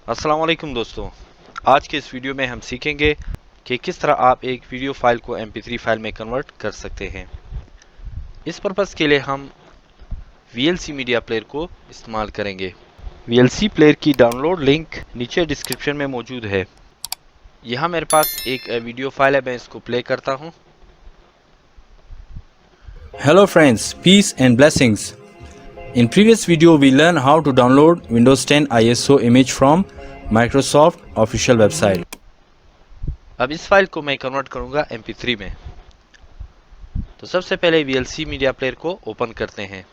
अस्सलाम वालेकुम दोस्तों, आज के इस वीडियो में हम सीखेंगे कि किस तरह आप एक वीडियो फाइल को MP3 फाइल में कन्वर्ट कर सकते हैं। इस पर्पज़ के लिए हम VLC मीडिया प्लेयर को इस्तेमाल करेंगे। VLC प्लेयर की डाउनलोड लिंक नीचे डिस्क्रिप्शन में मौजूद है। यहाँ मेरे पास एक वीडियो फाइल है, मैं इसको प्ले करता हूँ। Hello friends, peace and blessings. In previous video we learned how to download Windows 10 ISO image from Microsoft official website. अब इस फाइल को मैं कन्वर्ट करूँगा MP3 में। तो सबसे पहले VLC मीडिया प्लेयर को ओपन करते हैं।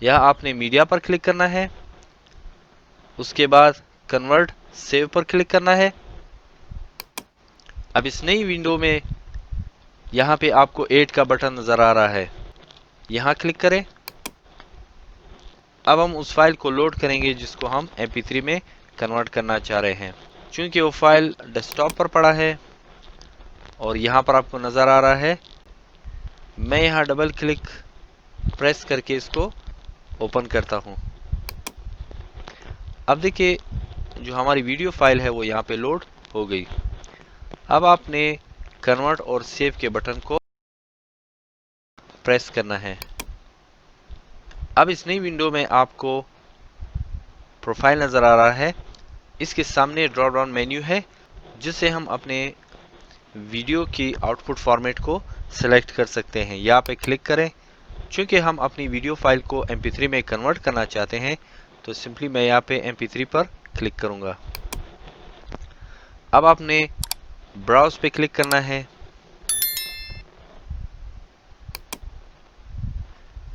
यहाँ आपने मीडिया पर क्लिक करना है, उसके बाद कन्वर्ट सेव पर क्लिक करना है। अब इस नई विंडो में यहाँ पे आपको 8 का बटन नज़र आ रहा है, यहाँ क्लिक करें। अब हम उस फाइल को लोड करेंगे जिसको हम MP3 में कन्वर्ट करना चाह रहे हैं। चूंकि वो फाइल डेस्कटॉप पर पड़ा है और यहाँ पर आपको नज़र आ रहा है, मैं यहाँ डबल क्लिक प्रेस करके इसको ओपन करता हूँ। अब देखिए जो हमारी वीडियो फाइल है वो यहाँ पे लोड हो गई। अब आपने कन्वर्ट और सेव के बटन को प्रेस करना है। अब इस नई विंडो में आपको प्रोफाइल नज़र आ रहा है। इसके सामने ड्रॉप डाउन मेन्यू है जिससे हम अपने वीडियो की आउटपुट फॉर्मेट को सेलेक्ट कर सकते हैं। यहाँ पे क्लिक करें। चूँकि हम अपनी वीडियो फाइल को MP3 में कन्वर्ट करना चाहते हैं तो सिंपली मैं यहाँ पे MP3 पर क्लिक करूँगा। अब आपने ब्राउज पे क्लिक करना है।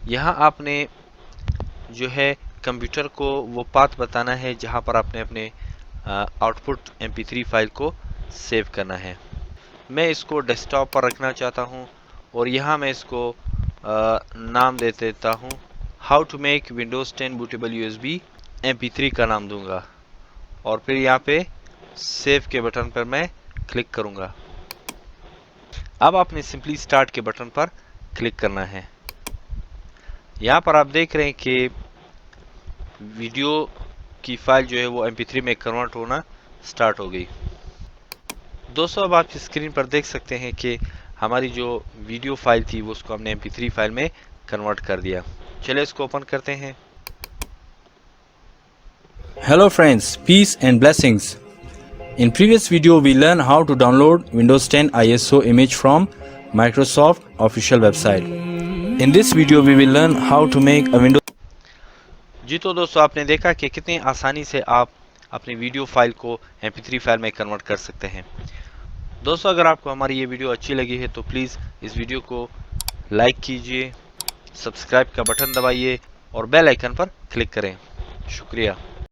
यहाँ आपने जो है कंप्यूटर को वो पाथ बताना है जहाँ पर आपने अपने आउटपुट MP3 फाइल को सेव करना है। मैं इसको डेस्कटॉप पर रखना चाहता हूँ और यहाँ मैं इसको नाम दे देता हूँ how to make Windows 10 bootable USB MP3 का नाम दूंगा और फिर यहाँ पे सेव के बटन पर मैं क्लिक करूँगा। अब आपने सिंपली स्टार्ट के बटन पर क्लिक करना है। यहाँ पर आप देख रहे हैं कि वीडियो की फाइल जो है वो MP3 में कन्वर्ट होना स्टार्ट हो गई। दोस्तों अब आप स्क्रीन पर देख सकते हैं कि हमारी जो वीडियो फाइल थी वो उसको हमने MP3 फाइल में कन्वर्ट कर दिया। चलिए इसको ओपन करते हैं। Hello friends, peace and blessings. In previous video we learned how to download Windows 10 ISO image from Microsoft official website. In this video we will learn how to make a Windows जी तो दोस्तों आपने देखा कि कितनी आसानी से आप अपनी वीडियो फाइल को MP3 फाइल में कन्वर्ट कर सकते हैं। दोस्तों अगर आपको हमारी ये वीडियो अच्छी लगी है तो प्लीज़ इस वीडियो को लाइक कीजिए, सब्सक्राइब का बटन दबाइए और बेल आइकन पर क्लिक करें। शुक्रिया।